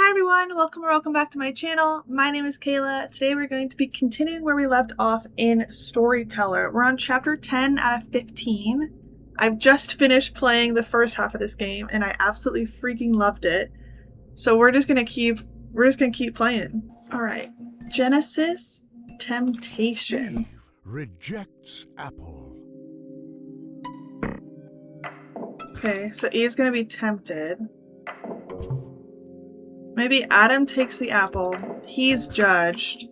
Hi everyone, welcome or welcome back to my channel. My name is Kayla. Today we're going to be continuing where we left off in Storyteller. We're on chapter 10 out of 15. I've just finished playing the first half of this game and I absolutely freaking loved it. So we're just gonna keep playing. Alright. Genesis Temptation. Eve rejects apple. Okay, so Eve's gonna be tempted. Maybe Adam takes the apple. He's judged.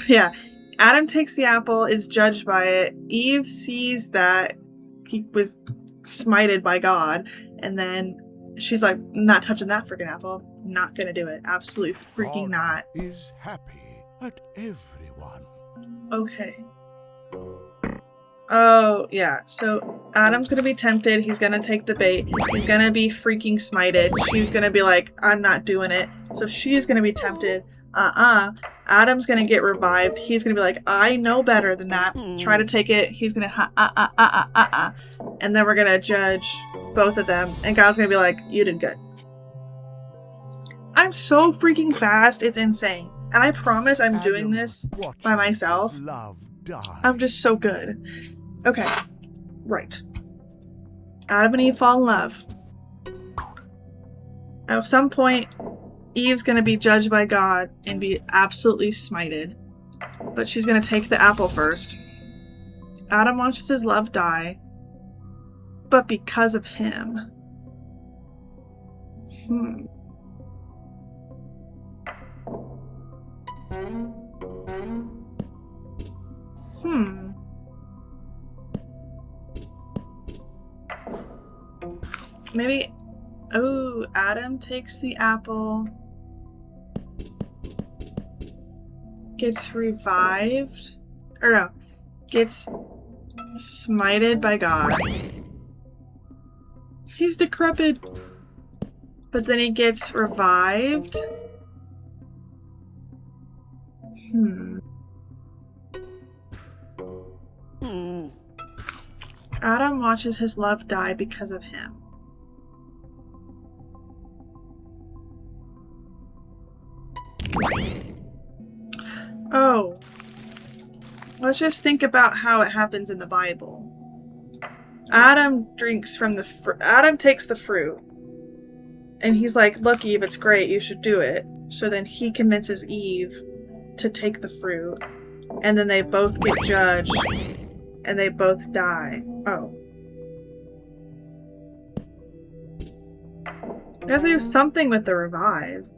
Yeah. Adam takes the apple, is judged by it. Eve sees that he was smited by God. And then she's like, not touching that freaking apple. Not gonna do it. Absolutely freaking not. God is happy at everyone. Okay. Oh, yeah. So Adam's gonna be tempted. He's gonna take the bait. He's gonna be freaking smited. She's gonna be like, I'm not doing it. So she's gonna be tempted. Adam's gonna get revived. He's gonna be like, I know better than that. Try to take it. He's gonna and then we're gonna judge both of them. And God's gonna be like, you did good. I'm so freaking fast. It's insane. And I promise I'm doing this by myself. I'm just so good. Okay. Right. Adam and Eve fall in love. At some point, Eve's gonna be judged by God and be absolutely smited. But she's gonna take the apple first. Adam watches his love die. But because of him. Maybe, oh, Adam takes the apple, gets revived, or no, gets smited by God. He's decrepit, but then he gets revived. Adam watches his love die because of him. Oh, let's just think about how it happens in the Bible. Adam drinks from the Adam takes the fruit, and he's like, look, Eve, it's great, you should do it. So then he convinces Eve to take the fruit, and then they both get judged, and they both die. Oh. I have to do something with the revive.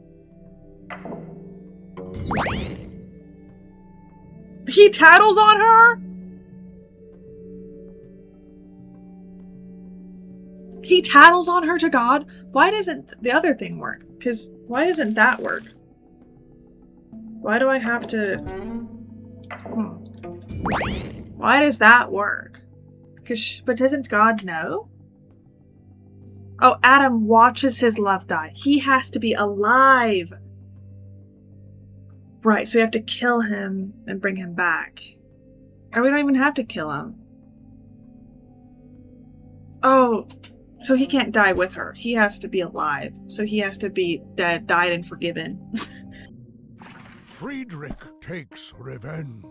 He tattles on her? He tattles on her to God? Why doesn't the other thing work? Because why doesn't that work? Why do I have to... Why does that work? But doesn't God know? Oh, Adam watches his love die. He has to be alive. Right, so we have to kill him and bring him back. Or we don't even have to kill him. Oh, so he can't die with her. He has to be alive. So he has to be dead, died, and forgiven. Friedrich takes revenge.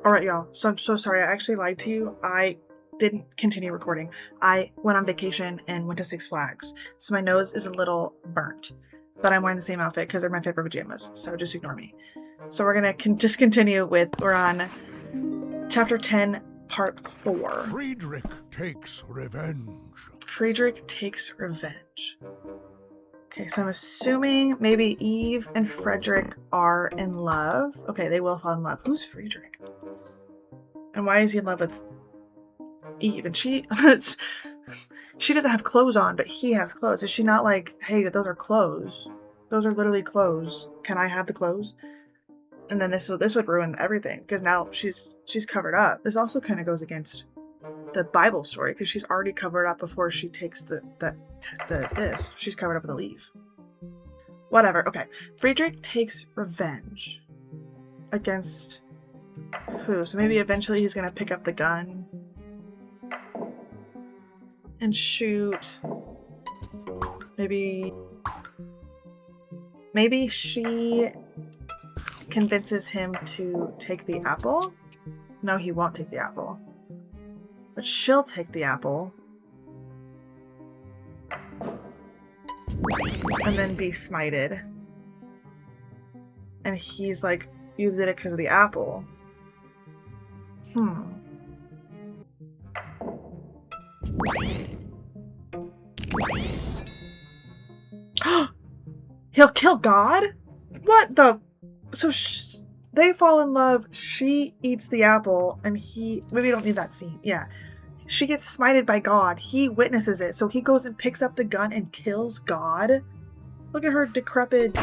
Alright, y'all. So I'm so sorry. I actually lied to you. I didn't continue recording. I went on vacation and went to Six Flags. So my nose is a little burnt. But I'm wearing the same outfit because they're my favorite pajamas. So just ignore me. So we're going to just continue with, we're on chapter 10, part 4. Friedrich takes revenge. Friedrich takes revenge. Okay, so I'm assuming maybe Eve and Frederick are in love. Okay, they will fall in love. Who's Friedrich? And why is he in love with Eve? And she doesn't have clothes on, but he has clothes. Is she not like, hey, those are clothes. Those are literally clothes. Can I have the clothes? And then this would ruin everything because now she's covered up. This also kind of goes against the Bible story because she's already covered up before she takes this. She's covered up with a leaf. Whatever. Okay. Friedrich takes revenge against who? So maybe eventually he's gonna pick up the gun and shoot. Maybe Maybe she convinces him to take the apple. No, he won't take the apple. But she'll take the apple. And then be smited. And he's like, you did it because of the apple. He'll kill God? What the? So they fall in love, she eats the apple, and he... Maybe you don't need that scene. Yeah. She gets smited by God. He witnesses it, so he goes and picks up the gun and kills God? Look at her decrepit...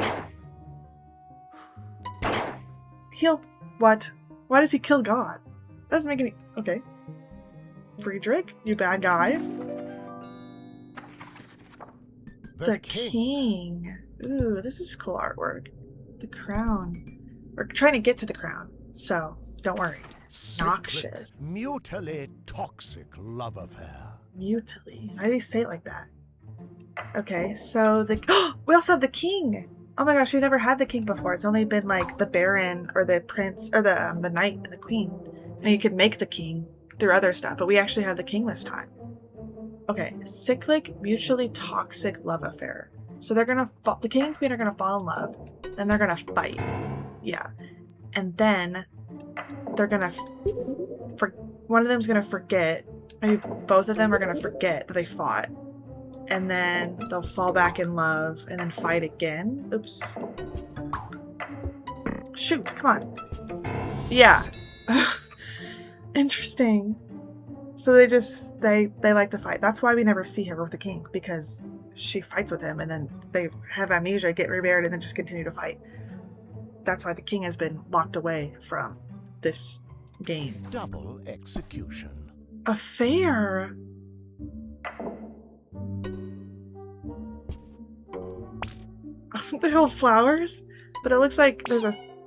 He'll... What? Why does he kill God? That doesn't make any... Okay. Friedrich, you bad guy. The king. Ooh, this is cool artwork. The crown. We're trying to get to the crown, so don't worry. Noxious. Mutually toxic love affair. Mutually. Why do you say it like that? Okay, so the... we also have the king! Oh my gosh, we've never had the king before. It's only been like the baron or the prince or the knight and the queen. And you could make the king through other stuff, but we actually have the king this time. Okay, cyclic, mutually toxic love affair. So they're gonna the king and queen are gonna fall in love, then they're gonna fight. Yeah. And then they're gonna one of them's gonna forget, maybe both of them are gonna forget that they fought. And then they'll fall back in love and then fight again. Oops. Shoot, come on. Yeah. Interesting. So they like to fight. That's why we never see her with the king, because she fights with him and then they have amnesia, get remarried, and then just continue to fight. That's why the king has been locked away from this game. Double execution. Affair. They hold flowers, but it looks like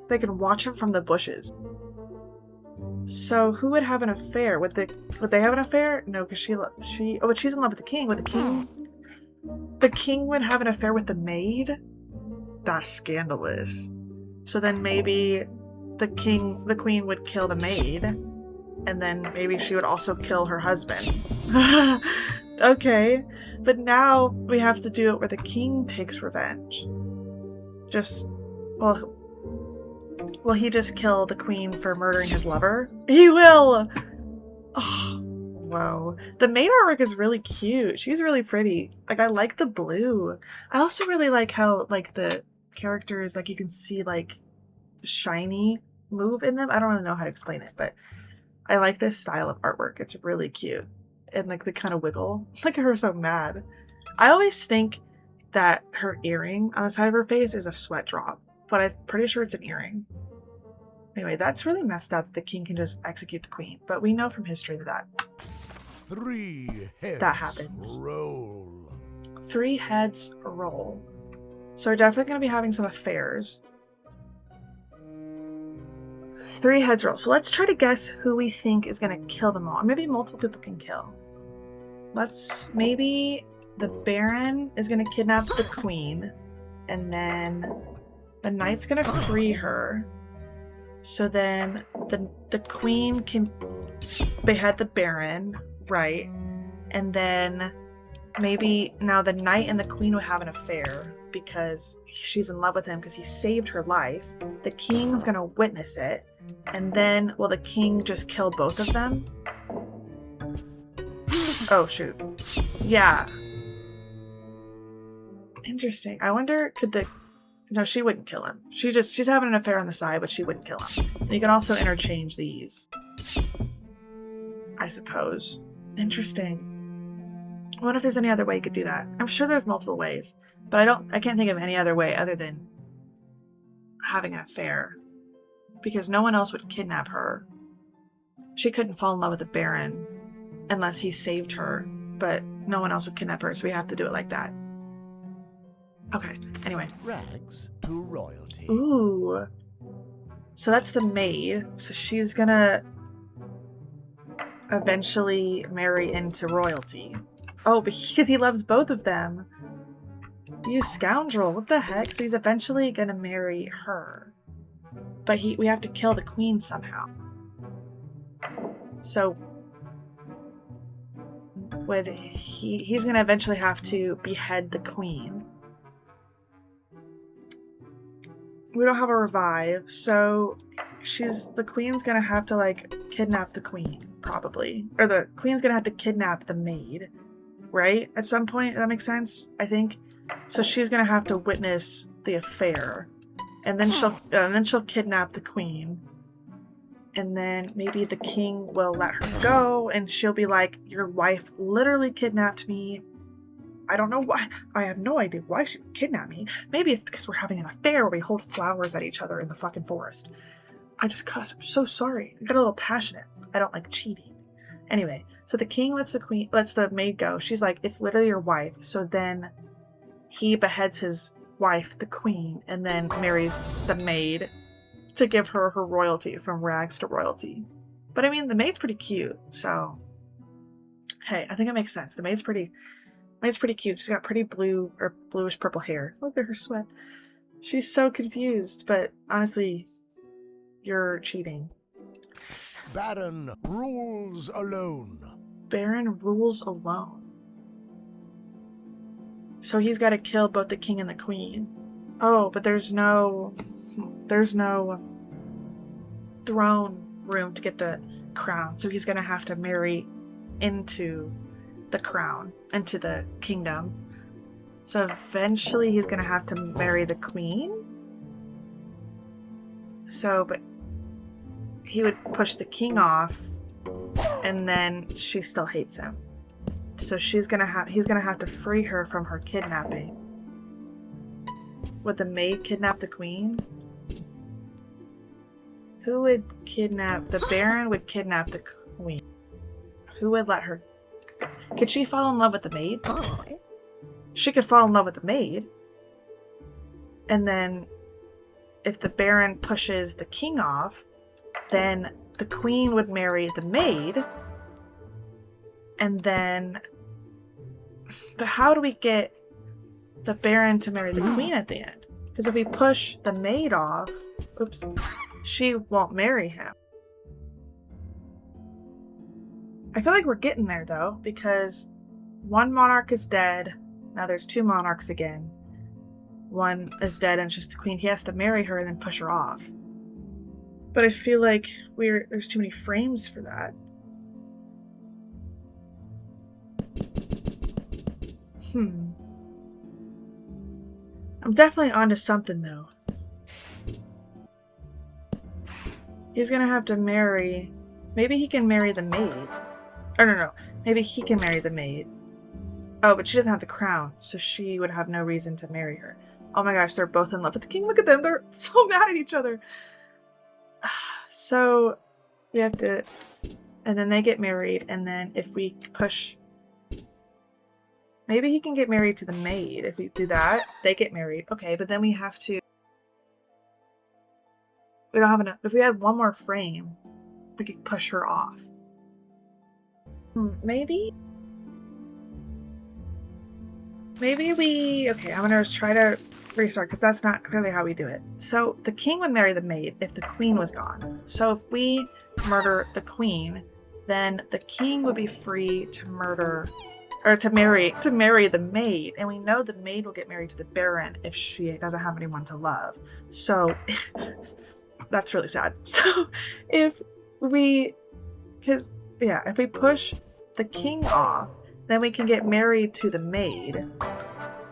they can watch him from the bushes. So who would have an affair? Would they have an affair? No, because but she's in love with the king. The king would have an affair with the maid? That's scandalous. So then maybe the queen would kill the maid, and then maybe she would also kill her husband. Okay, but now we have to do it where the king takes revenge. Will he just kill the queen for murdering his lover? He will! Oh, whoa. The maid artwork is really cute. She's really pretty. Like, I like the blue. I also really like how, like, the characters, like, you can see, like, shiny move in them. I don't really know how to explain it, but I like this style of artwork. It's really cute. And, like, they kind of wiggle. Look at her so mad. I always think that her earring on the side of her face is a sweat drop, but I'm pretty sure it's an earring. Anyway, that's really messed up that the king can just execute the queen, but we know from history that 3 heads that happens. Roll. 3 heads roll. So we're definitely going to be having some affairs. 3 heads roll. So let's try to guess who we think is going to kill them all. Maybe multiple people can kill. Maybe the baron is going to kidnap the queen, and then the knight's going to free her. So then the queen can behead the baron, right? And then maybe now the knight and the queen would have an affair because she's in love with him because he saved her life. The king's gonna witness it. And then will the king just kill both of them? Oh, shoot. Yeah. Interesting. I wonder, no, she wouldn't kill him. She's having an affair on the side, but she wouldn't kill him. And you can also interchange these, I suppose. Interesting. I wonder if there's any other way you could do that. I'm sure there's multiple ways, but I can't think of any other way other than having an affair, because no one else would kidnap her. She couldn't fall in love with the baron unless he saved her, but no one else would kidnap her, so we have to do it like that. Okay, anyway. Rags to royalty. Ooh. So that's the maid. So she's gonna eventually marry into royalty. Oh, because he loves both of them. You scoundrel, what the heck? So he's eventually gonna marry her. But we have to kill the queen somehow. So he's gonna eventually have to behead the queen. We don't have a revive, so the queen's gonna have to like kidnap the queen, probably. Or the queen's gonna have to kidnap the maid, right? At some point, that makes sense, I think. So she's gonna have to witness the affair. And then she'll kidnap the queen. And then maybe the king will let her go, and she'll be like, your wife literally kidnapped me. I don't know why. I have no idea why she would kidnap me. Maybe it's because we're having an affair where we hold flowers at each other in the fucking forest. I just cussed. I'm so sorry. I got a little passionate. I don't like cheating. Anyway, so the king lets the maid go. She's like, it's literally your wife. So then he beheads his wife, the queen, and then marries the maid to give her her royalty, from rags to royalty. But I mean, the maid's pretty cute, so hey, I think it makes sense. The maid's pretty cute. She's got pretty blue or bluish purple hair. Look at her sweat. She's so confused, but honestly, you're cheating. Baron rules alone. Baron rules alone. So he's got to kill both the king and the queen. Oh, but there's no throne room to get the crown, so he's gonna have to marry into the crown, into the kingdom. So eventually he's gonna have to marry the queen. So, but he would push the king off, and then she still hates him. So he's gonna have to free her from her kidnapping. Would the maid kidnap the queen? Who would kidnap? The Baron would kidnap the queen. Who would let her? Could she fall in love with the maid? She could fall in love with the maid. And then if the Baron pushes the king off, then the queen would marry the maid. And then... But how do we get the Baron to marry the queen at the end? Because if we push the maid off... Oops. She won't marry him. I feel like we're getting there, though, because one monarch is dead. Now there's two monarchs again. One is dead and it's just the queen. He has to marry her and then push her off. But I feel like there's too many frames for that. I'm definitely onto something, though. He's gonna have to marry... Maybe he can marry the maid. Oh, no. Maybe he can marry the maid. Oh, but she doesn't have the crown, so she would have no reason to marry her. Oh my gosh, they're both in love with the king. Look at them. They're so mad at each other. So, we have to... And then they get married, and then if we push... Maybe he can get married to the maid. If we do that, they get married. Okay, but then we have to... We don't have enough. If we had one more frame, we could push her off. Maybe we... Okay, I'm going to try to restart because that's not clearly how we do it. So the king would marry the maid if the queen was gone. So if we murder the queen, then the king would be free to murder... Or to marry the maid. And we know the maid will get married to the Baron if she doesn't have anyone to love. So... That's really sad. So if we push the king off, then we can get married to the maid,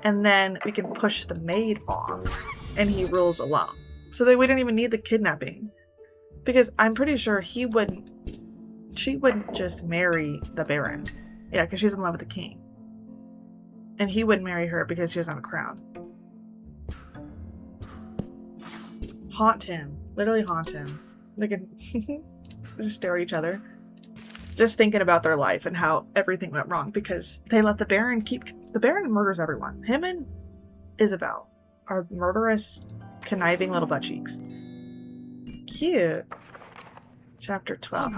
and then we can push the maid off, and he rules alone. So we didn't even need the kidnapping, because I'm pretty sure she wouldn't just marry the Baron. Yeah, because she's in love with the king. And he wouldn't marry her because she doesn't have a crown. Haunt him. Literally haunt him. They can just stare at each other. Just thinking about their life and how everything went wrong because they let the Baron The Baron murders everyone. Him and Isabel are murderous, conniving little butt cheeks. Cute. Chapter 12.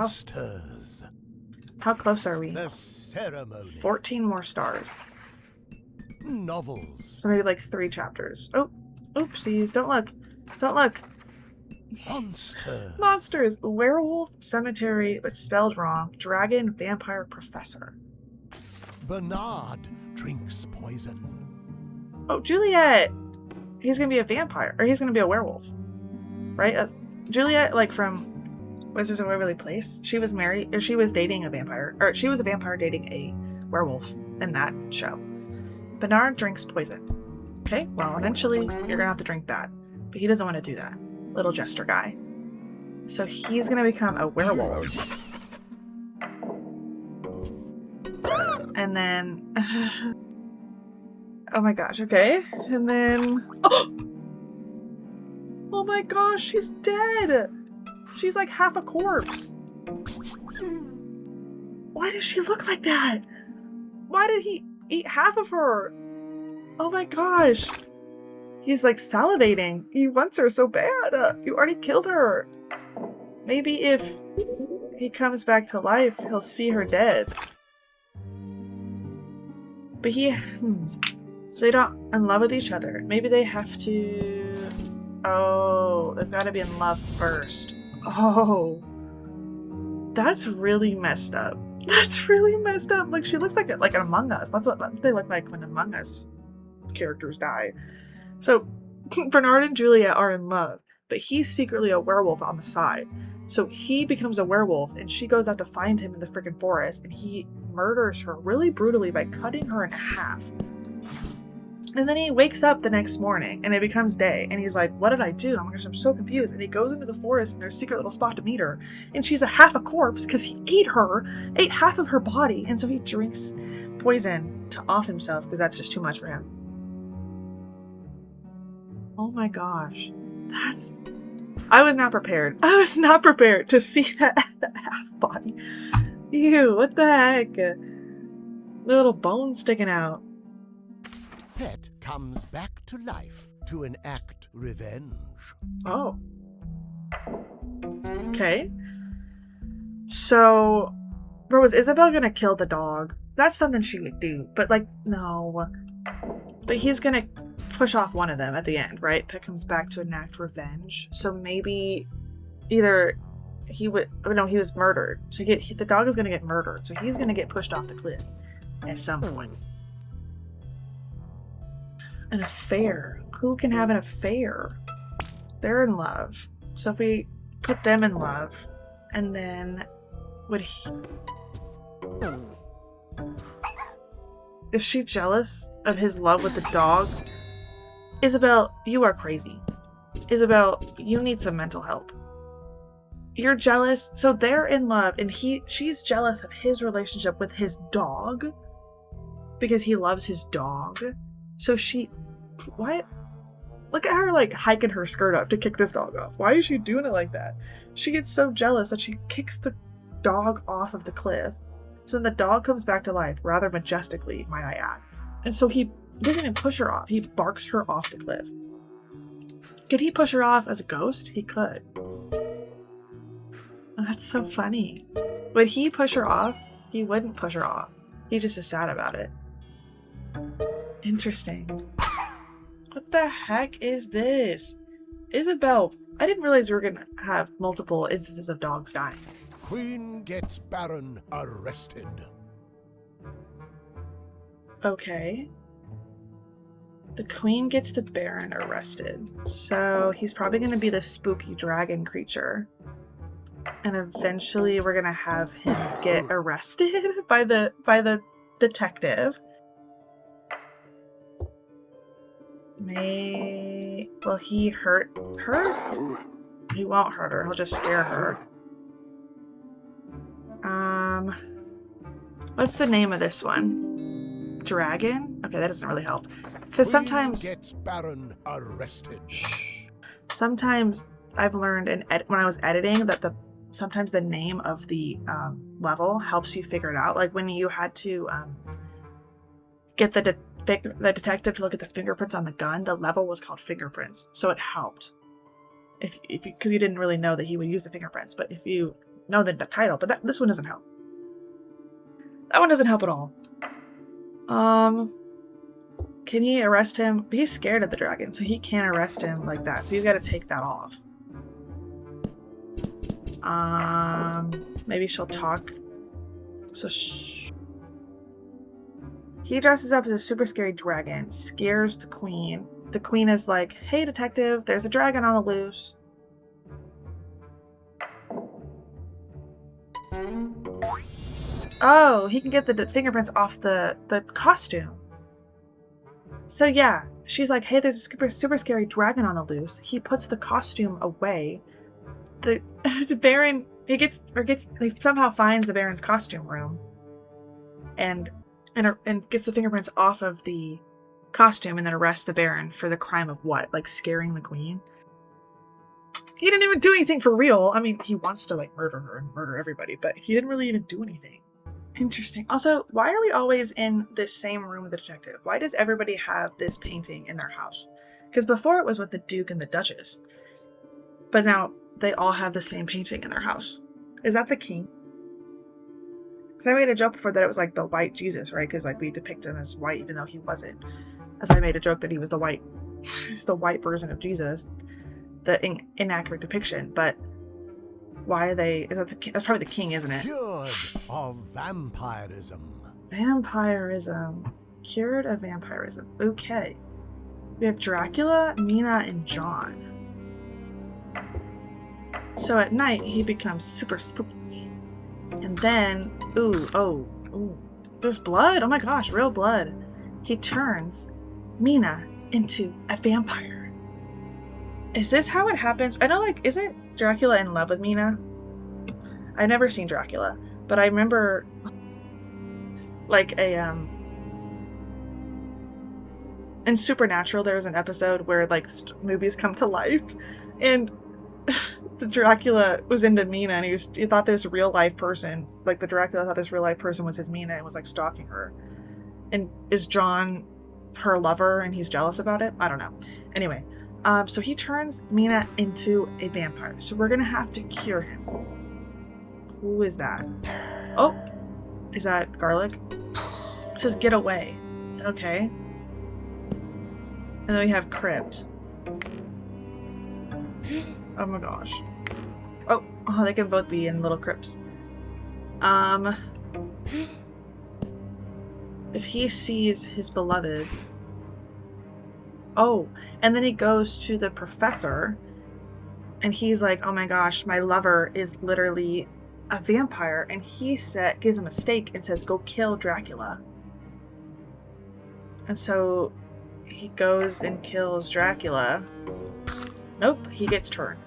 How close are we? The ceremony. 14 more stars. Novels. So maybe like 3 chapters. Oh, oopsies. Don't look. Don't look. Monsters. Monsters. Werewolf, cemetery, but spelled wrong. Dragon, vampire, professor. Bernard drinks poison. Oh, Juliet. He's going to be a vampire. Or he's going to be a werewolf. Right? Juliet, like from Wizards of Waverly Place, she was married, or she was dating a vampire. Or she was a vampire dating a werewolf in that show. Bernard drinks poison. Okay, well, eventually you're going to have to drink that. But he doesn't want to do that. Little jester guy. So he's going to become a werewolf. And then... oh my gosh, okay. And then... oh my gosh, she's dead! She's like half a corpse. Why does she look like that? Why did he eat half of her? Oh my gosh. He's like salivating. He wants her so bad. You already killed her. Maybe if he comes back to life, he'll see her dead. But they don't in love with each other. Maybe they have to... oh, they've got to be in love first. Oh. That's really messed up. That's really messed up. Like, she looks like an Among Us. That's what they look like when Among Us characters die. So, Bernard and Julia are in love, but he's secretly a werewolf on the side. So he becomes a werewolf, and she goes out to find him in the freaking forest, and he murders her really brutally by cutting her in half. And then he wakes up the next morning, and it becomes day, and he's like, what did I do? Oh my gosh, I'm so confused. And he goes into the forest, and there's a secret little spot to meet her, and she's a half a corpse because he ate half of her body, and so he drinks poison to off himself because that's just too much for him. Oh my gosh. I was not prepared. I was not prepared to see that half body. Ew, what the heck? The little bone sticking out. Pet comes back to life to enact revenge. Oh. Okay. So, bro, was Isabel gonna kill the dog? That's something she would do, but like, no. But he's gonna push off one of them at the end, right? Pet comes back to enact revenge. So maybe either he was murdered. So the dog is gonna get murdered. So he's gonna get pushed off the cliff at some point. An affair. Who can have an affair? They're in love. So if we put them in love, and then would he... is she jealous of his love with the dog? Isabel, you are crazy. Isabel, you need some mental help. You're jealous. So they're in love, and she's jealous of his relationship with his dog because he loves his dog. So why? Look at her like hiking her skirt up to kick this dog off. Why is she doing it like that? She gets so jealous that she kicks the dog off of the cliff. So then the dog comes back to life rather majestically, might I add. And so he doesn't even push her off. He barks her off the cliff. Could he push her off as a ghost? He could. Oh, that's so funny. Would he push her off? He wouldn't push her off. He just is sad about it. Interesting. What the heck is this? Isabel, I didn't realize we were gonna have multiple instances of dogs dying. Queen gets Baron arrested. Okay. The queen gets the Baron arrested. So he's probably gonna be the spooky dragon creature. And eventually we're gonna have him get arrested by the detective. Will he hurt her? He won't hurt her. He'll just scare her. What's the name of this one? Dragon? Okay, that doesn't really help. Because sometimes gets Baron arrested. Sometimes I've learned when I was editing that sometimes the name of the level helps you figure it out. Like when you had to get the detective to look at the fingerprints on the gun, the level was called fingerprints, so it helped. Because you didn't really know that he would use the fingerprints, but if you know the title, but this one doesn't help. That one doesn't help at all. Can he arrest him? He's scared of the dragon, so he can't arrest him like that. So he's got to take that off. Maybe she'll talk. So he dresses up as a super scary dragon, scares the queen. The queen is like, "Hey, detective, there's a dragon on the loose." Oh, he can get the fingerprints off the costume. So yeah, she's like, "Hey, there's a super scary dragon on the loose." He puts the costume away. The Baron he somehow finds the Baron's costume room, and gets the fingerprints off of the costume, and then arrests the Baron for the crime of what? Like scaring the queen. He didn't even do anything for real. I mean, he wants to like murder her and murder everybody, but he didn't really even do anything. Interesting. Also, why are we always in this same room with the detective? Why does everybody have this painting in their house? Because before it was with the Duke and the Duchess. But now they all have the same painting in their house. Is that the king? Because I made a joke before that it was like the white Jesus, right? Because like we depict him as white even though he wasn't. As I made a joke that he was the white, he's the white version of Jesus. The inaccurate depiction, but why are they? That's probably the king, isn't it? Cured of vampirism. Vampirism. Cured of vampirism. Okay. We have Dracula, Mina, and John. So at night, he becomes super spooky. And then, ooh, there's blood. Oh my gosh, real blood. He turns Mina into a vampire. Is this how it happens? I know, like, isn't Dracula in love with Mina? I've never seen Dracula, but I remember, like, in Supernatural, there was an episode where, like, movies come to life, and the Dracula was into Mina, and he thought this real-life person, like, the Dracula thought this real-life person was his Mina and was, like, stalking her. And is John her lover, and he's jealous about it? I don't know. Anyway. So he turns Mina into a vampire. So we're going to have to cure him. Who is that? Oh, is that Garlic? It says get away. Okay. And then we have Crypt. Oh my gosh. Oh, they can both be in little crypts. If he sees his beloved... Oh, and then he goes to the professor, and he's like, "Oh my gosh, my lover is literally a vampire," and he gives him a stake and says, "Go kill Dracula." And so he goes and kills Dracula. Nope, he gets turned.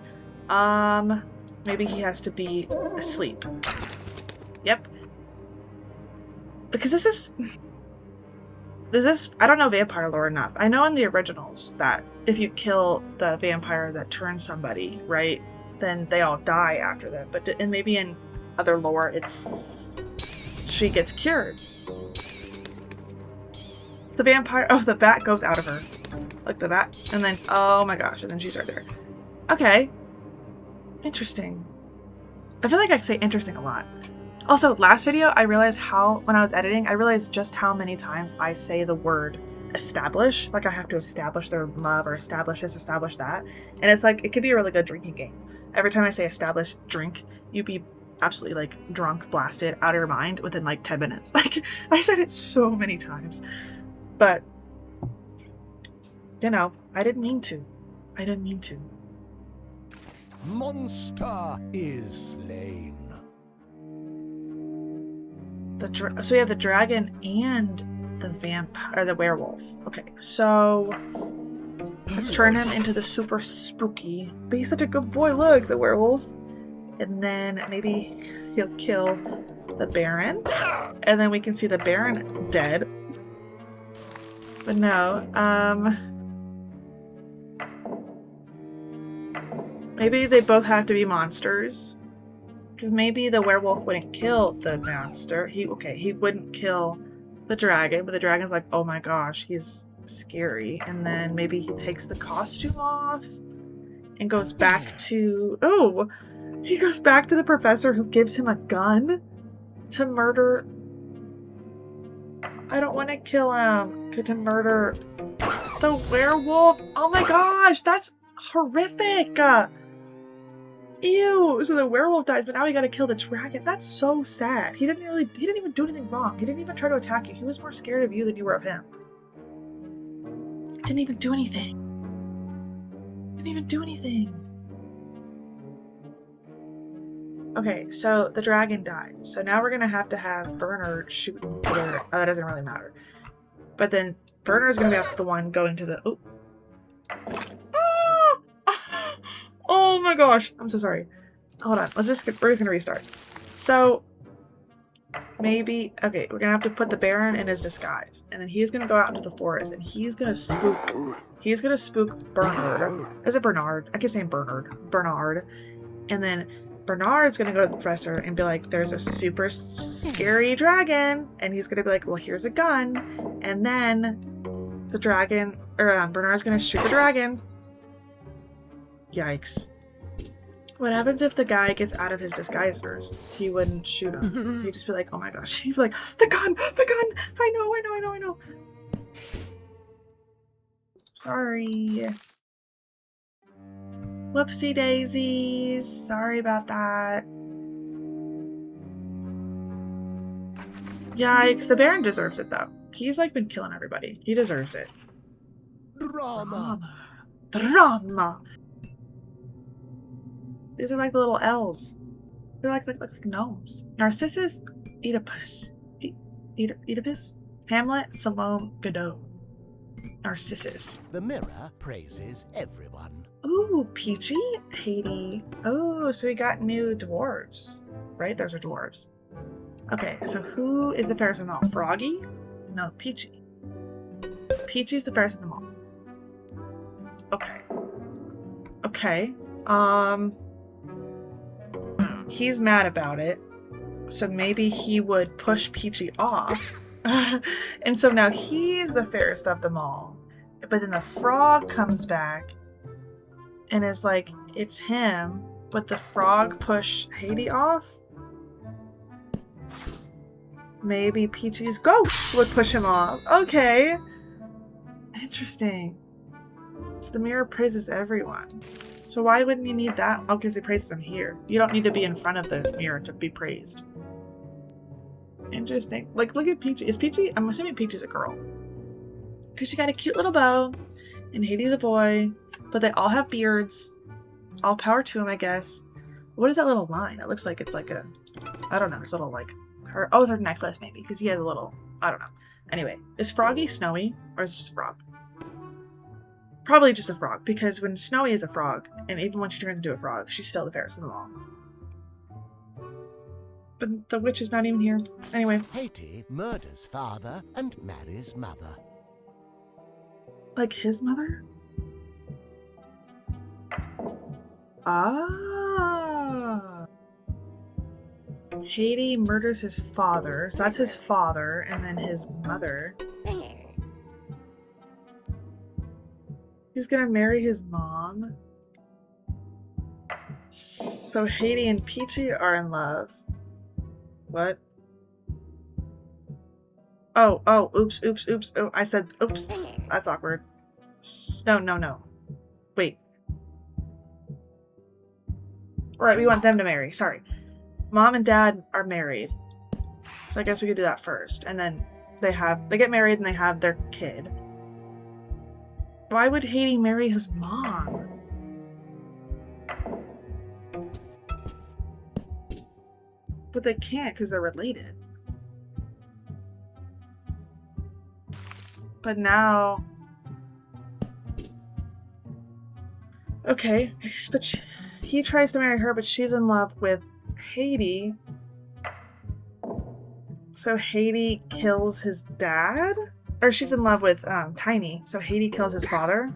Maybe he has to be asleep. Yep. Because this is I don't know vampire lore enough. I know in the originals that if you kill the vampire that turns somebody, right, then they all die after them. And maybe in other lore, she gets cured. The vampire, the bat goes out of her. Like the bat, and then, oh my gosh, and then she's right there. Okay. Interesting. I feel like I say interesting a lot. Also, last video, I realized when I was editing, I realized just how many times I say the word establish. Like I have to establish their love or establish this, establish that. And it's like, it could be a really good drinking game. Every time I say establish, drink, you'd be absolutely like drunk, blasted, out of your mind within like 10 minutes. Like I said it so many times. But, you know, I didn't mean to. Monster is slain. So we have the dragon and the vampire, or the werewolf. Okay, so let's turn him into the super spooky. But he's such a good boy. Look, the werewolf. And then maybe he'll kill the Baron, and then we can see the Baron dead. But no, maybe they both have to be monsters. Because maybe the werewolf wouldn't kill the monster. He wouldn't kill the dragon, but the dragon's like, oh my gosh, he's scary. And then maybe he takes the costume off and goes back to... Oh! He goes back to the professor who gives him a gun to murder... I don't want to kill him. To murder the werewolf. Oh my gosh, that's horrific. Ew. So the werewolf dies, but now we gotta kill the dragon. That's so sad. He didn't even do anything wrong. He didn't even try to attack you. He was more scared of you than you were of him. Didn't even do anything. Didn't even do anything. Okay, so the dragon died. So now we're gonna have Bernard shoot the. Oh, that doesn't really matter. But then Bernard's gonna be the one going to the. Oh. Ah! Oh my gosh! I'm so sorry. Hold on. We're just gonna restart. So maybe we're gonna have to put the Baron in his disguise, and then he's gonna go out into the forest, and he's gonna spook. He's gonna spook Bernard. Is it Bernard? I keep saying Bernard. Bernard, and then Bernard's gonna go to the professor and be like, "There's a super scary dragon," and he's gonna be like, "Well, here's a gun," and then the dragon, or Bernard's gonna shoot the dragon. Yikes. What happens if the guy gets out of his disguise first? He wouldn't shoot him. He'd just be like, oh my gosh. He'd be like, the gun! I know. Sorry. Whoopsie daisies. Sorry about that. Yikes. The Baron deserves it though. He's like been killing everybody. He deserves it. Drama. These are like the little elves. They're like gnomes. Narcissus, Oedipus. Oedipus? Hamlet, Salome, Godot. Narcissus. The mirror praises everyone. Ooh, Peachy, Haiti. Oh, so we got new dwarves. Right? Those are dwarves. Okay, so who is the fairest of them all? Froggy? No, Peachy. Peachy's the fairest of them all. Okay. He's mad about it, so maybe he would push Peachy off. And so now he's the fairest of them all. But then the frog comes back and is like, it's him. Would the frog push Haiti off? Maybe Peachy's ghost would push him off. Okay. Interesting. So the mirror praises everyone. So why wouldn't you need that? Oh, because he praises him here. You don't need to be in front of the mirror to be praised. Interesting. Like, look at Peachy. Is Peachy? I'm assuming Peachy's a girl. Because she got a cute little bow. And Hades a boy. But they all have beards. All power to him, I guess. What is that little line? It looks like it's like a... I don't know. It's a little like... it's her necklace, maybe. Because he has a little... I don't know. Anyway. Is Froggy snowy? Or is it just a frog? Probably just a frog. Because when Snowy is a frog, and even when she turns into a frog, she's still the fairest of them all. But the witch is not even here. Anyway. Haiti murders father and marries mother. Like his mother? Ah. Haiti murders his father. So that's his father, and then his mother. He's gonna marry his mom. So Haiti and Peachy are in love. What? Oh, oops. Oh, I said, oops. That's awkward. No. Wait. Alright, we want them to marry. Sorry. Mom and dad are married. So I guess we could do that first. And then they get married and they have their kid. Why would Haiti marry his mom? But they can't because they're related. But now... Okay, but he tries to marry her, but she's in love with Haiti. So Haiti kills his dad? Or she's in love with Tiny, so Haiti kills his father.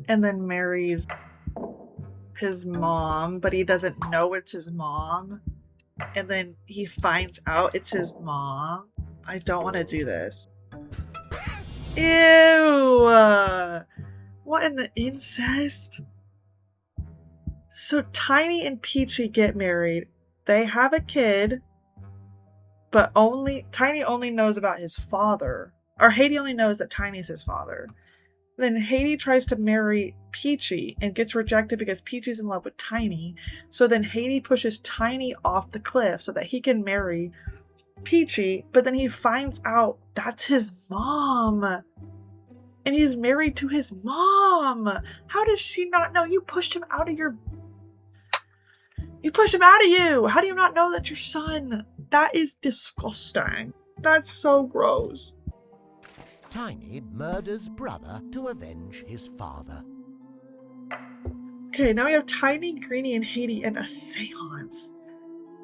And then marries his mom, but he doesn't know it's his mom. And then he finds out it's his mom. I don't want to do this. Ew! What in the incest? So Tiny and Peachy get married. They have a kid. but Tiny only knows about his father. Or Haiti only knows that Tiny's his father. Then Haiti tries to marry Peachy and gets rejected because Peachy's in love with Tiny. So then Haiti pushes Tiny off the cliff so that he can marry Peachy, but then he finds out that's his mom. And he's married to his mom. How does she not know? You pushed him out of you. How do you not know that's your son? That is disgusting. That's so gross. Tiny murders brother to avenge his father. Okay, now we have Tiny, Greenie, and Haiti in a seance.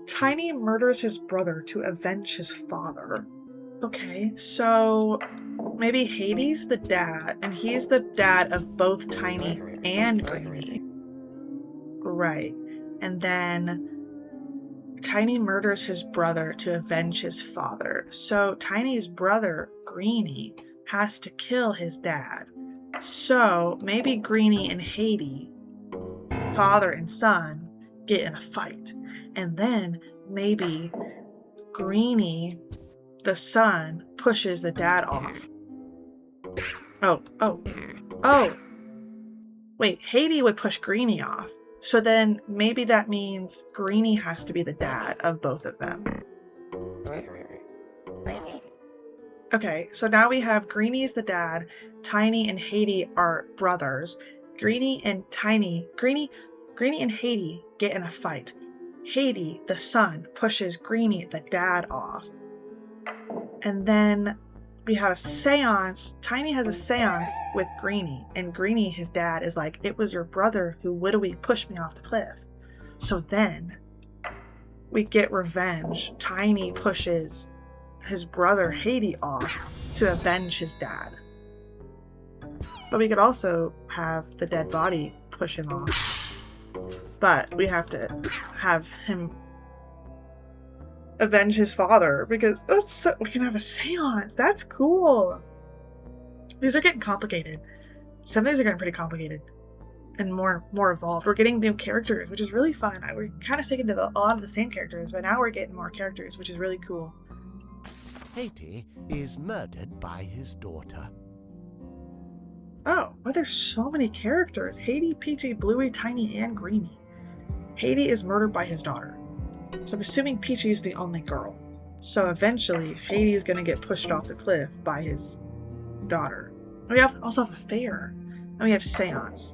Tiny murders his brother to avenge his father. Okay, so maybe Haiti's the dad, and he's the dad of both Tiny and Greenie. Right. And then Tiny murders his brother to avenge his father. So Tiny's brother, Greenie, has to kill his dad. So maybe Greenie and Haiti, father and son, get in a fight. And then maybe Greenie, the son, pushes the dad off. Oh. Wait, Haiti would push Greenie off. So then maybe that means Greenie has to be the dad of both of them. Okay, so now we have Greenie's the dad, Tiny and Haiti are brothers. Greenie and Haiti get in a fight. Haiti, the son, pushes Greenie, the dad, off. And then we have a seance. Tiny has a seance with Greenie, and Greenie, his dad, is like, it was your brother who wittily pushed me off the cliff. So then we get revenge. Tiny pushes his brother Haiti off to avenge his dad. But we could also have the dead body push him off. But we have to have him avenge his father because we can have a seance. That's cool. These are getting complicated. Some of these are getting pretty complicated and more evolved. We're getting new characters, which is really fun. We're kind of sticking to a lot of the same characters, but now we're getting more characters, which is really cool. Haiti is murdered by his daughter. Oh, well, there's so many characters. Haiti, Peachy, Bluey, Tiny, and Greenie. Haiti is murdered by his daughter. So I'm assuming Peachy's the only girl. So eventually, Haiti is going to get pushed off the cliff by his daughter. We also have a fair. And we have seance.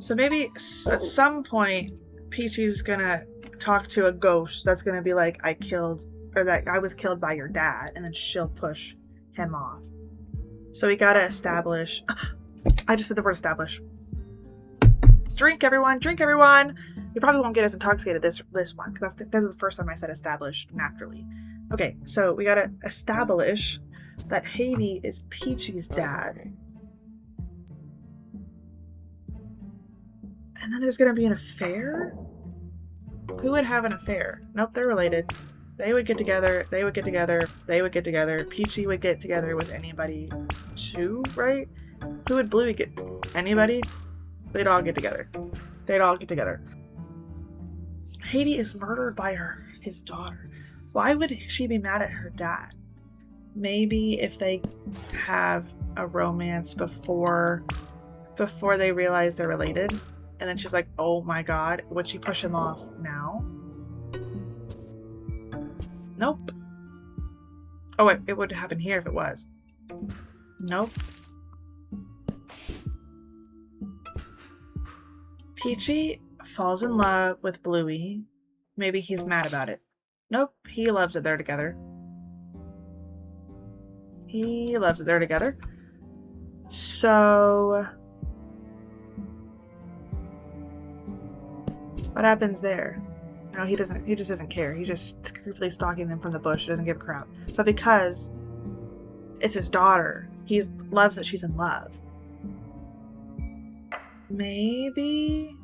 So maybe at some point, Peachy's going to talk to a ghost that's going to be like, I was killed by your dad. And then she'll push him off. So we gotta establish. I just said the word establish. Drink, everyone! Drink, everyone! You probably won't get as intoxicated this one because that's the first time I said establish naturally. Okay, so we gotta establish that Haiti is Peachy's dad, and then there's gonna be an affair. Who would have an affair? Nope, they're related. They would get together, they would get together, they would get together. Peachy would get together with anybody too, right? Who would Bluey get? Anybody? They'd all get together. Haiti is murdered by his daughter. Why would she be mad at her dad? Maybe if they have a romance before they realize they're related. And then she's like, oh my god, would she push him off now? Nope. Oh, wait, it would happen here if it was. Nope. Peachy falls in love with Bluey. Maybe he's mad about it. Nope, he loves it they're together. So what happens there? No, he just doesn't care. He's just creepily stalking them from the bush. He doesn't give a crap. But because it's his daughter, he loves that she's in love. Maybe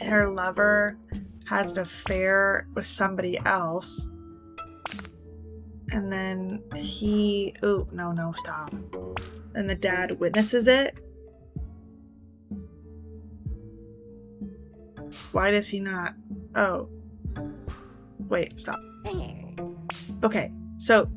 her lover has an affair with somebody else. And then stop. And the dad witnesses it. Why does he not? Oh. Wait, stop. Okay, so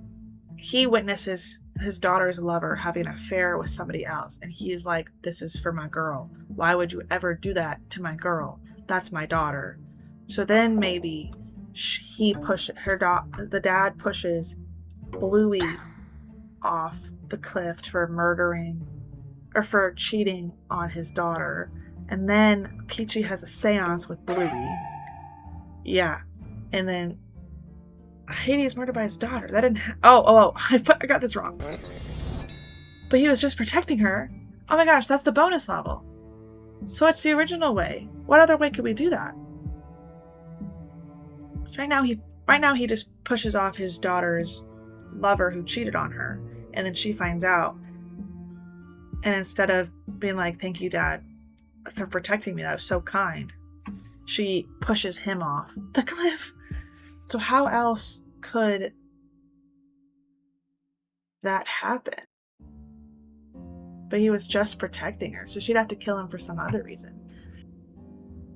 he witnesses his daughter's lover having an affair with somebody else, and he is like, this is for my girl. Why would you ever do that to my girl? That's my daughter. So then maybe the dad pushes Bluey off the cliff for murdering or for cheating on his daughter. And then Peachy has a seance with Bluey. Yeah. And then Haiti is murdered by his daughter. That didn't I got this wrong. But he was just protecting her. Oh my gosh, that's the bonus level. So it's the original way. What other way could we do that? So right now he just pushes off his daughter's lover who cheated on her, and then she finds out. And instead of being like, thank you, Dad, for protecting me, that was so kind, she pushes him off the cliff. So how else could that happen? But he was just protecting her, so she'd have to kill him for some other reason.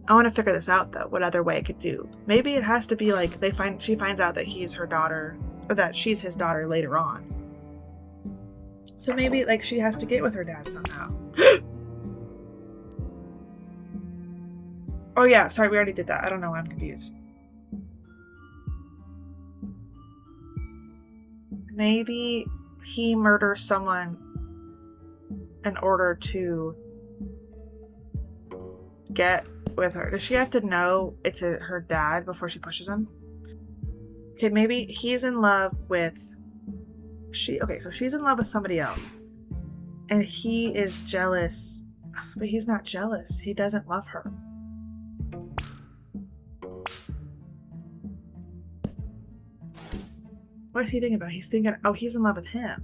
I want to figure this out, though, what other way it could do. Maybe it has to be like she finds out that he's her daughter, or that she's his daughter later on. So maybe like she has to get with her dad somehow. Oh yeah, sorry, we already did that. I don't know why I'm confused. Maybe he murders someone in order to get with her. Does she have to know it's her dad before she pushes him? Okay, maybe he's in love with so she's in love with somebody else. And he is jealous. But he's not jealous. He doesn't love her. What is he thinking about? He's thinking, he's in love with him.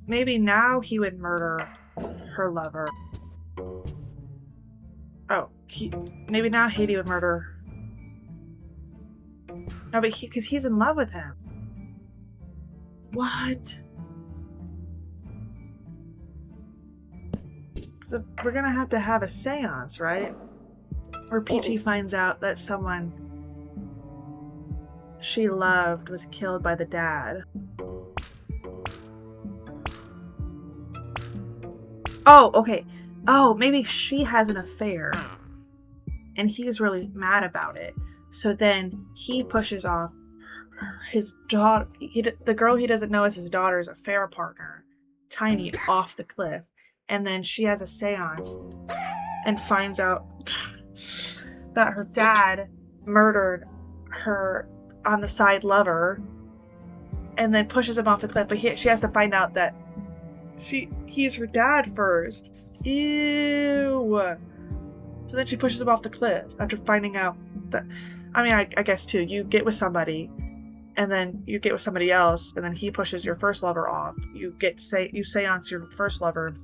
Maybe now he would murder her lover. Maybe now Haiti would murder. No, but because he's in love with him. What? So we're gonna have to have a seance, right? Where Peachy finds out that someone she loved was killed by the dad. Oh, okay. Oh, maybe she has an affair. And he's really mad about it. So then he pushes off his daughter, the girl he doesn't know is his daughter's affair partner, Tiny, off the cliff. And then she has a seance and finds out that her dad murdered her on the side lover and then pushes him off the cliff. But she has to find out that he's her dad first. Ew. So then she pushes him off the cliff after finding out that, I guess too, you get with somebody and then you get with somebody else and then he pushes your first lover off. You seance your first lover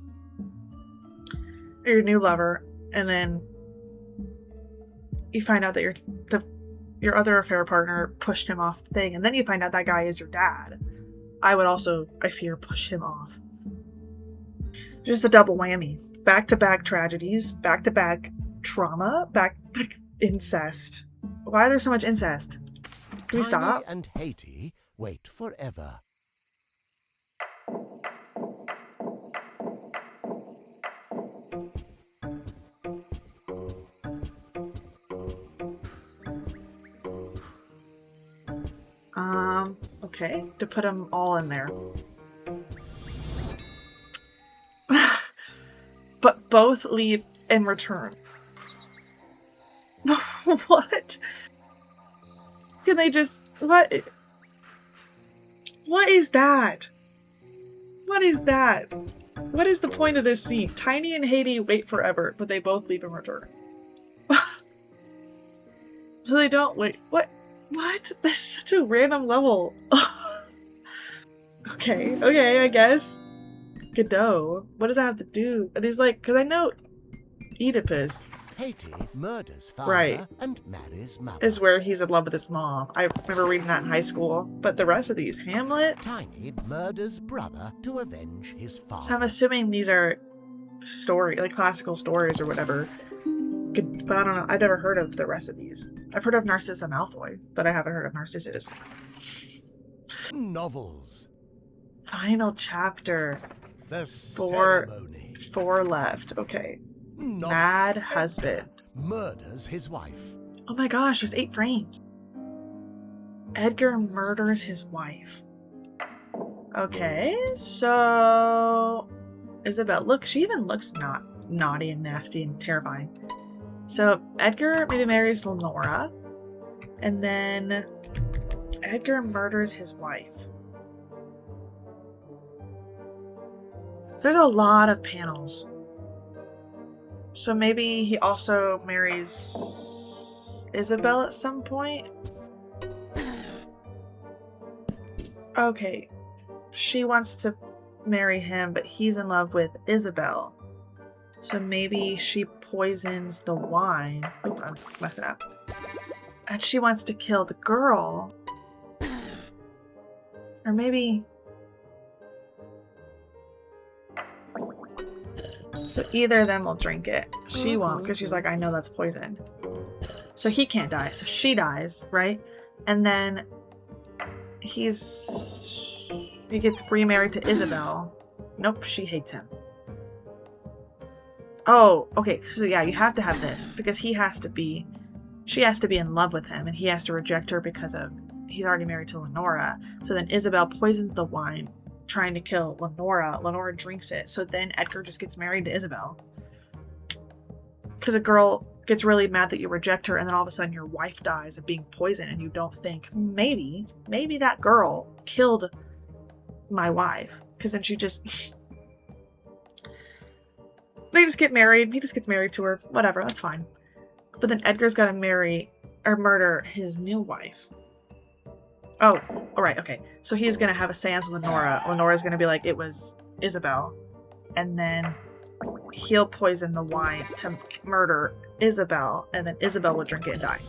or your new lover, and then you find out that your other affair partner pushed him off the thing, and then you find out that guy is your dad. I would also, I fear, push him off. Just a double whammy. Back-to-back tragedies, back-to-back trauma, back-to-back incest. Why is there so much incest? Can we stop? Tiny and Haiti wait forever. Okay, to put them all in there. But both leave in return. What? Can they just... What is that? What is that? What is the point of this scene? Tiny and Haiti wait forever, but they both leave in return. So they don't wait. What? What? This is such a random level. Okay, I guess. Godot. What does that have to do? Are these like... Because I know Oedipus... Haiti murders father Right. and marries mother. is where he's in love with his mom. I remember reading that in high school. But the rest of these, Hamlet? Tiny murders brother to avenge his father. So I'm assuming these are story, like classical stories or whatever. But I don't know. I've never heard of the rest of these. I've heard of Narcissa Malfoy, but I haven't heard of Narcissus. Novels. Final chapter. The Four ceremony. left. Okay. Novel. Mad Edgar husband. murders his wife. Oh my gosh, there's 8 frames. Edgar murders his wife. Okay, so Isabel, look, she even looks not naughty and nasty and terrifying. So Edgar maybe marries Lenora, and then Edgar murders his wife. There's a lot of panels. So maybe he also marries Isabel at some point? Okay. She wants to marry him, but he's in love with Isabel. So maybe she poisons the wine. Oop, I'm messing up. And she wants to kill the girl. Or maybe... So either of them will drink it. She won't, because she's like, I know that's poison. So he can't die. So she dies, right? And then he gets remarried to Isabel. Nope, she hates him. Oh, okay. So yeah, you have to have this because she has to be in love with him, and he has to reject her because he's already married to Lenora. So then Isabel poisons the wine, trying to kill Lenora. Lenora drinks it. So then Edgar just gets married to Isabel. Because a girl gets really mad that you reject her, and then all of a sudden your wife dies of being poisoned, and you don't think, maybe that girl killed my wife. Because then she just... They just get married. He just gets married to her. Whatever, that's fine. But then Edgar's got to murder his new wife. Oh, alright, okay. So he's going to have a seance with Lenora. Lenora's going to be like, it was Isabel. And then he'll poison the wine to murder Isabel. And then Isabel would drink it and die.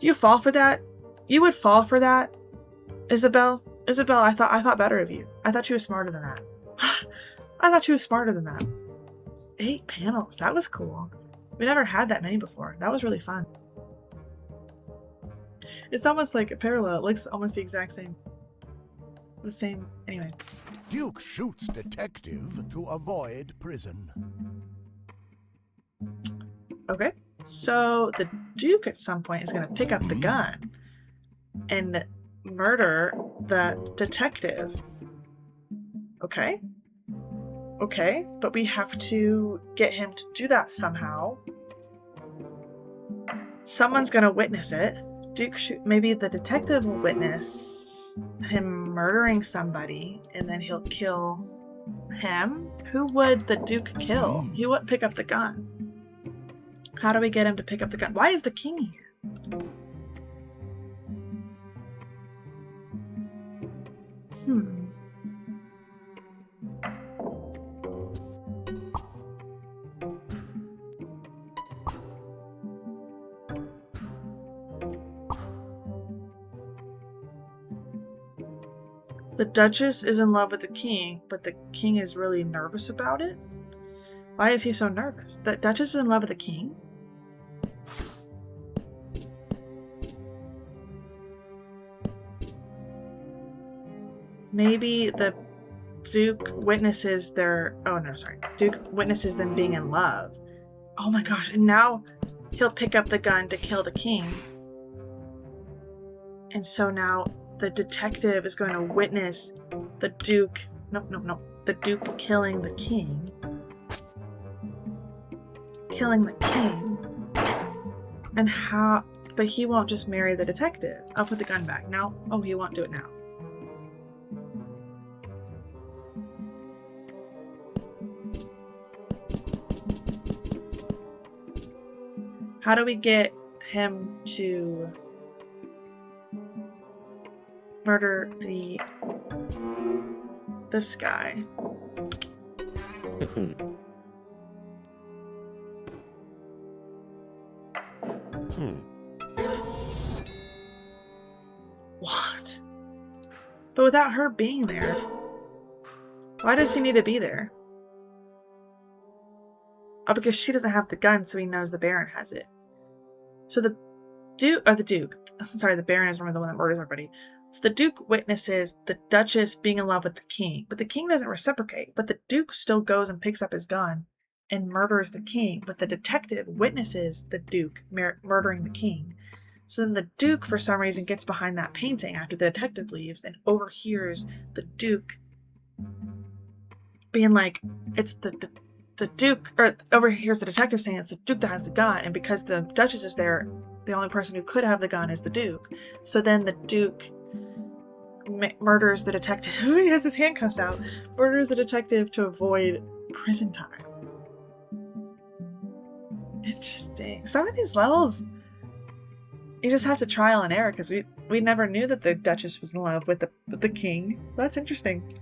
You fall for that? You would fall for that? Isabel? Isabel, I thought better of you. I thought you were smarter than that. I thought you were smarter than that. 8 panels. That was cool. We never had that many before. That was really fun. It's almost like a parallel. It looks almost the exact same. The same. Anyway. Duke shoots detective to avoid prison. Okay. So the Duke at some point is going to pick up the gun and murder the detective. Okay. Okay, but we have to get him to do that somehow. Someone's gonna witness it. Maybe the detective will witness him murdering somebody, and then he'll kill him. Who would the Duke kill? He wouldn't pick up the gun. How do we get him to pick up the gun? Why is the king here? The Duchess is in love with the king, but the king is really nervous about it? Why is he so nervous? The Duchess is in love with the king? Maybe the Duke witnesses Duke witnesses them being in love. Oh my gosh, and now he'll pick up the gun to kill the king. And so now the detective is going to witness the Duke... No. The Duke killing the king. Killing the king. And how... But he won't just marry the detective. I'll put the gun back. Now? Oh, he won't do it now. How do we get him to murder this guy? What? But without her being there, why does he need to be there? Oh, because she doesn't have the gun, so he knows the Baron has it. So the Duke, sorry, the Baron is the one that murders everybody. So the Duke witnesses the Duchess being in love with the King, but the King doesn't reciprocate. But the Duke still goes and picks up his gun and murders the King, but the detective witnesses the Duke murdering the King. So then the Duke, for some reason, gets behind that painting after the detective leaves and overhears the Duke being like, it's the Duke, or overhears the detective saying it's the Duke that has the gun, and because the Duchess is there, the only person who could have the gun is the Duke. So then the Duke murders the detective. He has his handcuffs out. Murders the detective to avoid prison time. Interesting. Some of these levels, you just have to trial and error, because we never knew that the Duchess was in love with the King. That's interesting.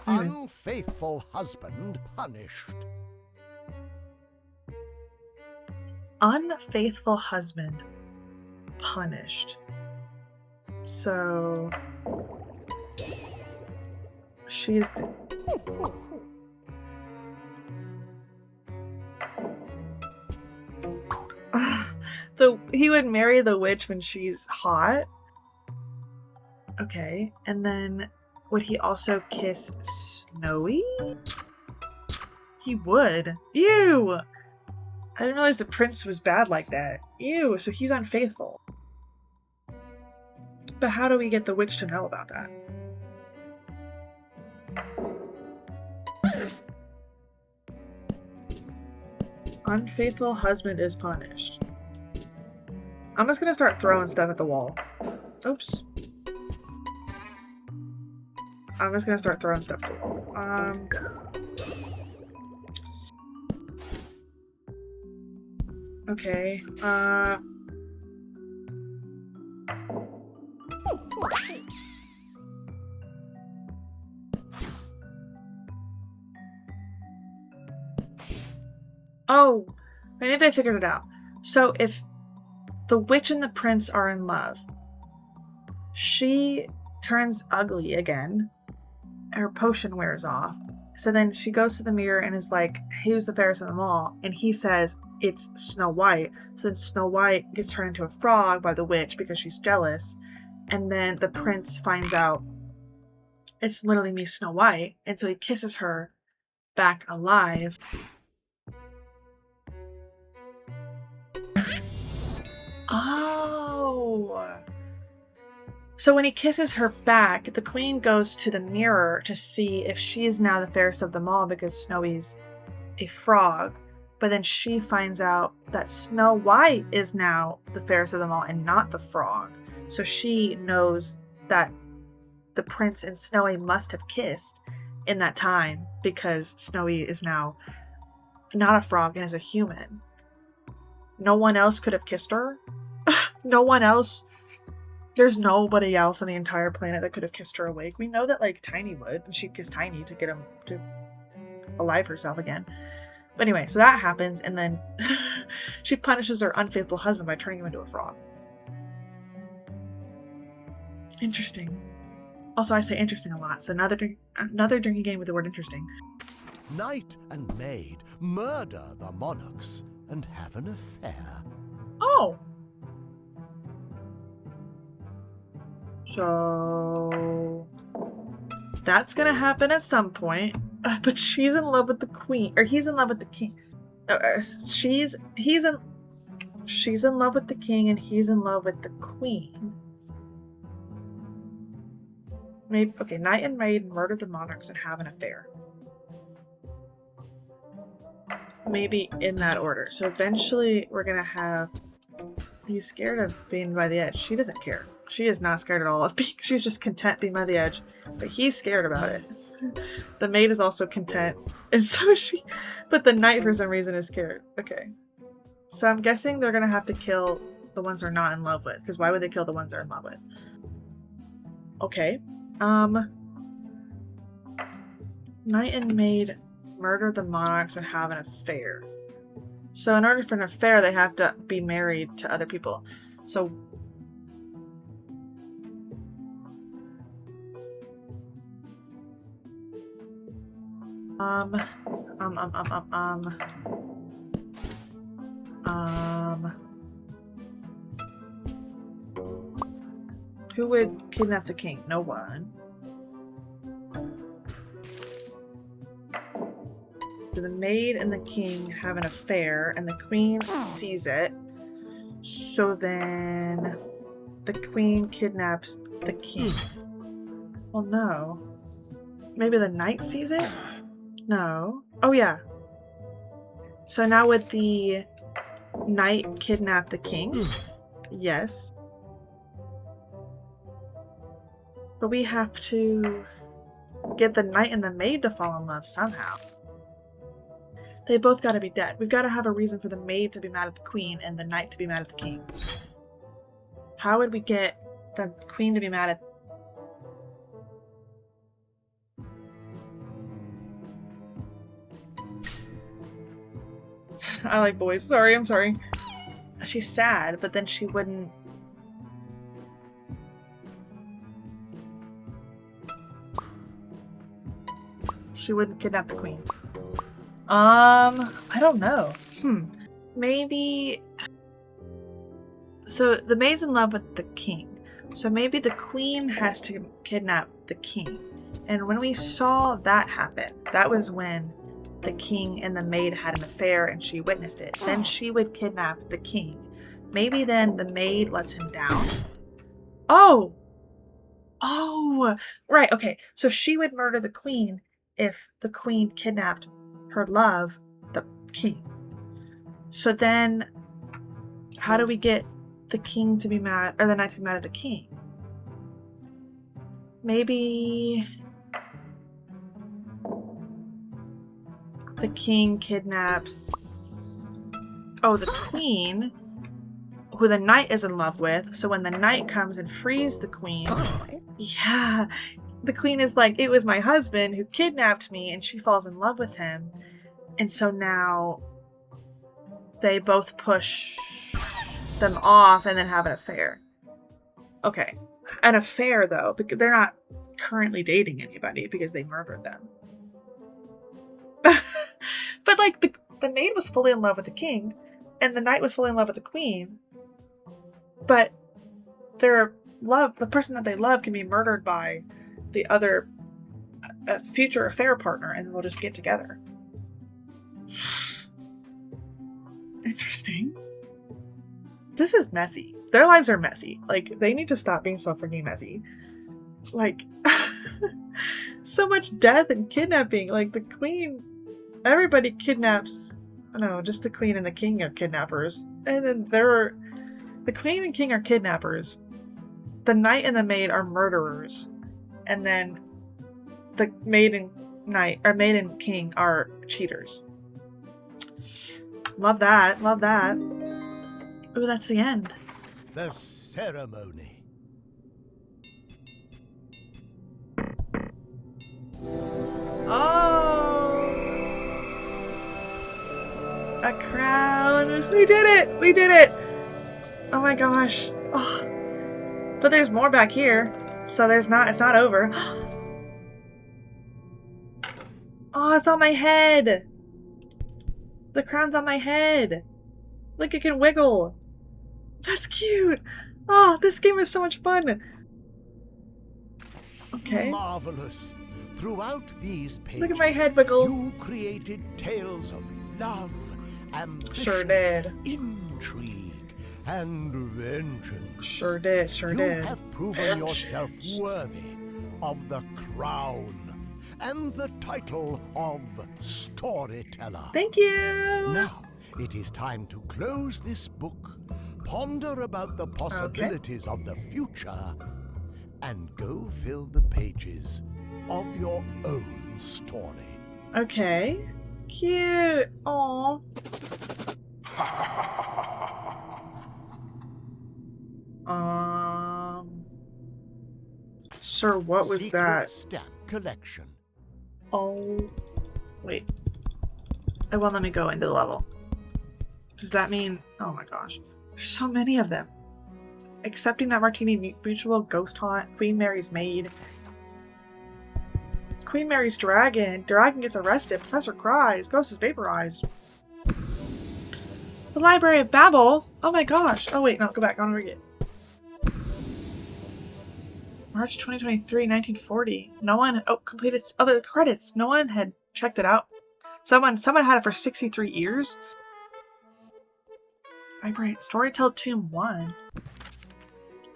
Unfaithful husband punished. Unfaithful husband punished. So she's he would marry the witch when she's hot. Okay, and then would he also kiss Snowy? He would. Ew! I didn't realize the prince was bad like that. Ew, so he's unfaithful. But how do we get the witch to know about that? Unfaithful husband is punished. I'm just gonna start throwing stuff at the wall. Oops. I'm just gonna start throwing stuff at the wall. Okay. Oh, maybe I figured it out. So if the witch and the prince are in love, she turns ugly again. Her potion wears off. So then she goes to the mirror and is like, who's the fairest of them all? And he says, it's Snow White. So then Snow White gets turned into a frog by the witch because she's jealous. And then the prince finds out it's literally me, Snow White. And so he kisses her back alive. Oh. So when he kisses her back, the queen goes to the mirror to see if she's now the fairest of them all because Snowy's a frog. But then she finds out that Snow White is now the fairest of them all and not the frog. So she knows that the prince and Snowy must have kissed in that time because Snowy is now not a frog and is a human. No one else could have kissed her. No one else. There's nobody else on the entire planet that could have kissed her awake. We know that, like, Tiny would, and she'd kiss Tiny to get him to alive herself again. But anyway, so that happens, and then she punishes her unfaithful husband by turning him into a frog. Interesting. Also, I say interesting a lot, so another drinking game with the word interesting. Knight and maid murder the monarchs and have an affair. Oh! So that's gonna happen at some point. But she's in love with the queen, or he's in love with the king. She's in love with the king, and he's in love with the queen. Maybe okay. Knight and maid murder the monarchs and have an affair. Maybe in that order. So eventually, we're gonna have. He's scared of being by the edge. She doesn't care. She is not scared at all of being. She's just content being by the edge. But he's scared about it. The maid is also content. And so is she. But the knight, for some reason, is scared. Okay. So I'm guessing they're going to have to kill the ones they're not in love with. Because why would they kill the ones they're in love with? Okay. Knight and maid murder the monarchs and have an affair. So in order for an affair, they have to be married to other people. So Who would kidnap the king? No one. The maid and the king have an affair, and the queen sees it. So then the queen kidnaps the king. Well, no. Maybe the knight sees it? No. Oh, yeah. So now would the knight kidnap the king? Yes. But we have to get the knight and the maid to fall in love somehow. They both gotta be dead. We've gotta have a reason for the maid to be mad at the queen and the knight to be mad at the king. How would we get the queen to be mad at... I like boys. Sorry, I'm sorry. She's sad, but then she wouldn't... She wouldn't kidnap the queen. I don't know. Maybe... So the maid's in love with the king. So maybe the queen has to kidnap the king. And when we saw that happen, that was when the king and the maid had an affair and she witnessed it. Then she would kidnap the king. Maybe then the maid lets him down. Oh! Oh! Right, okay. So she would murder the queen if the queen kidnapped her love, the king. So then, how do we get the king to be mad, or the knight to be mad at the king? Maybe the king kidnaps, oh, the queen, who the knight is in love with. So when the knight comes and frees the queen, yeah, the queen is like, it was my husband who kidnapped me, and she falls in love with him. And so now they both push them off and then have an affair. Okay. An affair, though, because they're not currently dating anybody because they murdered them. But, like, the maid was fully in love with the king, and the knight was fully in love with the queen. But their love, the person that they love, can be murdered by the other future affair partner, and they'll just get together. Interesting. This is messy. Their lives are messy. Like, they need to stop being so freaking messy. Like, so much death and kidnapping. Like, the queen, everybody kidnaps. I don't know, just the queen and the king are kidnappers. And then the queen and king are kidnappers. The knight and the maid are murderers. And then the maid and knight, or maid and king, are cheaters. Love that. Love that. Ooh, that's the end. The ceremony. Oh! A crown. We did it! We did it! Oh my gosh. Oh. But there's more back here. So it's not over. Oh, it's on my head! The crown's on my head! Look, it can wiggle! That's cute! Oh, this game is so much fun! Okay. Marvelous. Throughout these pages, Look at my head wiggle. You created tales of love, ambition, Sure did. intrigue, and vengeance. Sure did, sure You did. have proven yourself worthy of the crown and the title of Storyteller. Thank you! Now, it is time to close this book, ponder about the possibilities of the future, and go fill the pages of your own story. Okay. Cute. Aww. Sir, what was Secret that? Stamp collection. Oh. Wait. It won't let me go into the level. Does that mean... Oh my gosh. There's so many of them. Accepting that martini mutual, ghost haunt, Queen Mary's maid. Queen Mary's dragon. Dragon gets arrested. Professor cries. Ghost is vaporized. The Library of Babel? Oh my gosh. Oh wait, no, go back. I want to read it. March 2023, 1940. No one completed other credits. No one had checked it out. Someone had it for 63 years. Library Storyteller Tomb 1.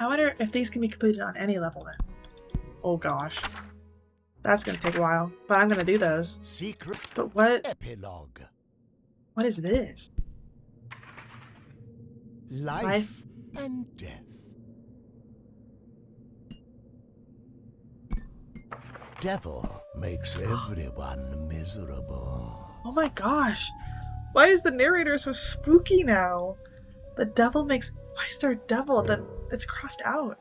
I wonder if these can be completed on any level then. Oh gosh. That's gonna take a while. But I'm gonna do those. Secret But what epilogue. what is this? Life and death. Devil makes everyone miserable. Oh my gosh. Why is the narrator so spooky now? The devil makes... Why is there a devil? It's crossed out.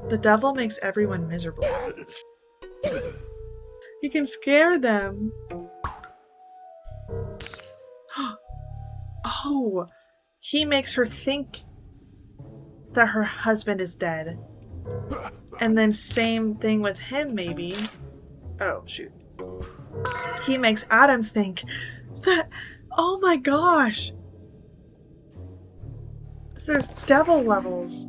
The devil makes everyone miserable. He can scare them. Oh. He makes her think that her husband is dead. And then same thing with him, maybe. Oh, shoot. He makes Adam think that... Oh my gosh! So there's devil levels.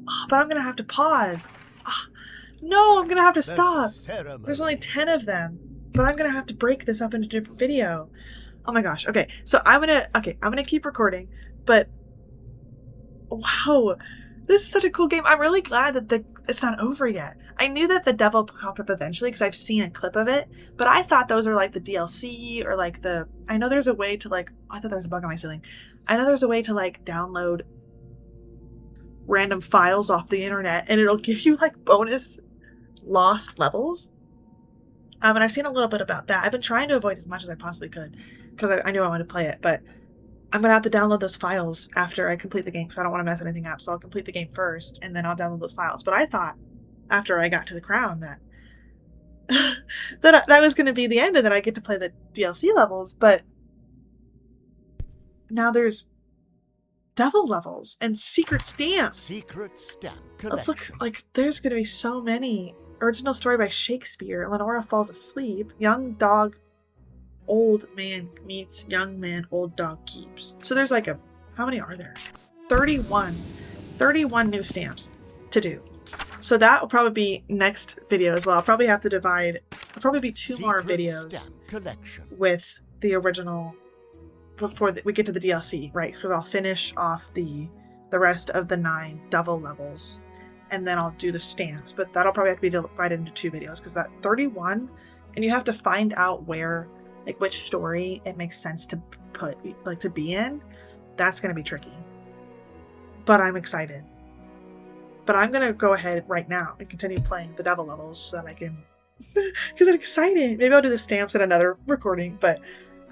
Oh, but I'm gonna have to pause. Oh, no, I'm gonna have to stop. There's only 10 of them. But I'm gonna have to break this up into a different video. Oh my gosh. Okay, so I'm gonna keep recording, but wow. This is such a cool game. I'm really glad that it's not over yet. I knew that the devil popped up eventually because I've seen a clip of it, but I thought those were like the DLC or like the... I know there's a way to like... I thought there was a bug on my ceiling. I know there's a way to like download random files off the internet and it'll give you like bonus lost levels. And I've seen a little bit about that. I've been trying to avoid as much as I possibly could because I knew I wanted to play it, but I'm going to have to download those files after I complete the game because I don't want to mess anything up. So I'll complete the game first and then I'll download those files. But I thought after I got to the crown that that was going to be the end and that I get to play the DLC levels. But now there's devil levels and secret stamps. Secret stamp Let's collection. look, like there's going to be so many. Original story by Shakespeare. Lenora falls asleep. Young dog, old man meets young man, old dog keeps. So there's like how many are there? 31 new stamps to do. So that will probably be next video as well. I'll probably have to divide, there'll probably be two more videos stamp collection. with the original before we get to the DLC, right? So I'll finish off the rest of the 9 devil levels and then I'll do the stamps, but that'll probably have to be divided into 2 videos because that 31, and you have to find out where, like which story it makes sense to put, like to be in. That's going to be tricky, but I'm excited. But I'm going to go ahead right now and continue playing the devil levels so that I can, because I'm excited. Maybe I'll do the stamps in another recording, but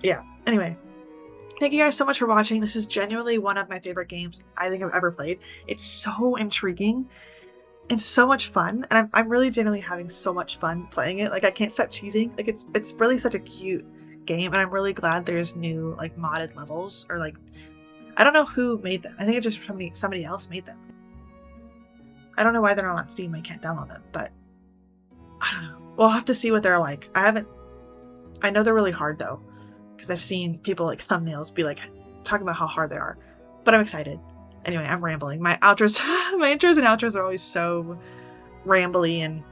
yeah. Anyway, thank you guys so much for watching. This is genuinely one of my favorite games I think I've ever played. It's so intriguing and so much fun, and I'm really genuinely having so much fun playing it. Like I can't stop cheesing. Like it's really such a cute game, and I'm really glad there's new like modded levels, or like I don't know who made them. I think it's just somebody else made them. I don't know why they're not on Steam. I can't download them, but I don't know. We'll have to see what they're like. I know they're really hard though, because I've seen people like thumbnails be like talking about how hard they are, but I'm excited. Anyway, I'm rambling. My outros, my intros and outros are always so rambly and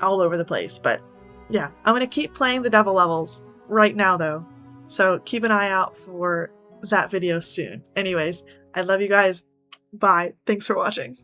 all over the place. But yeah, I'm going to keep playing the devil levels right now though. So keep an eye out for that video soon. Anyways, I love you guys. Bye. Thanks for watching.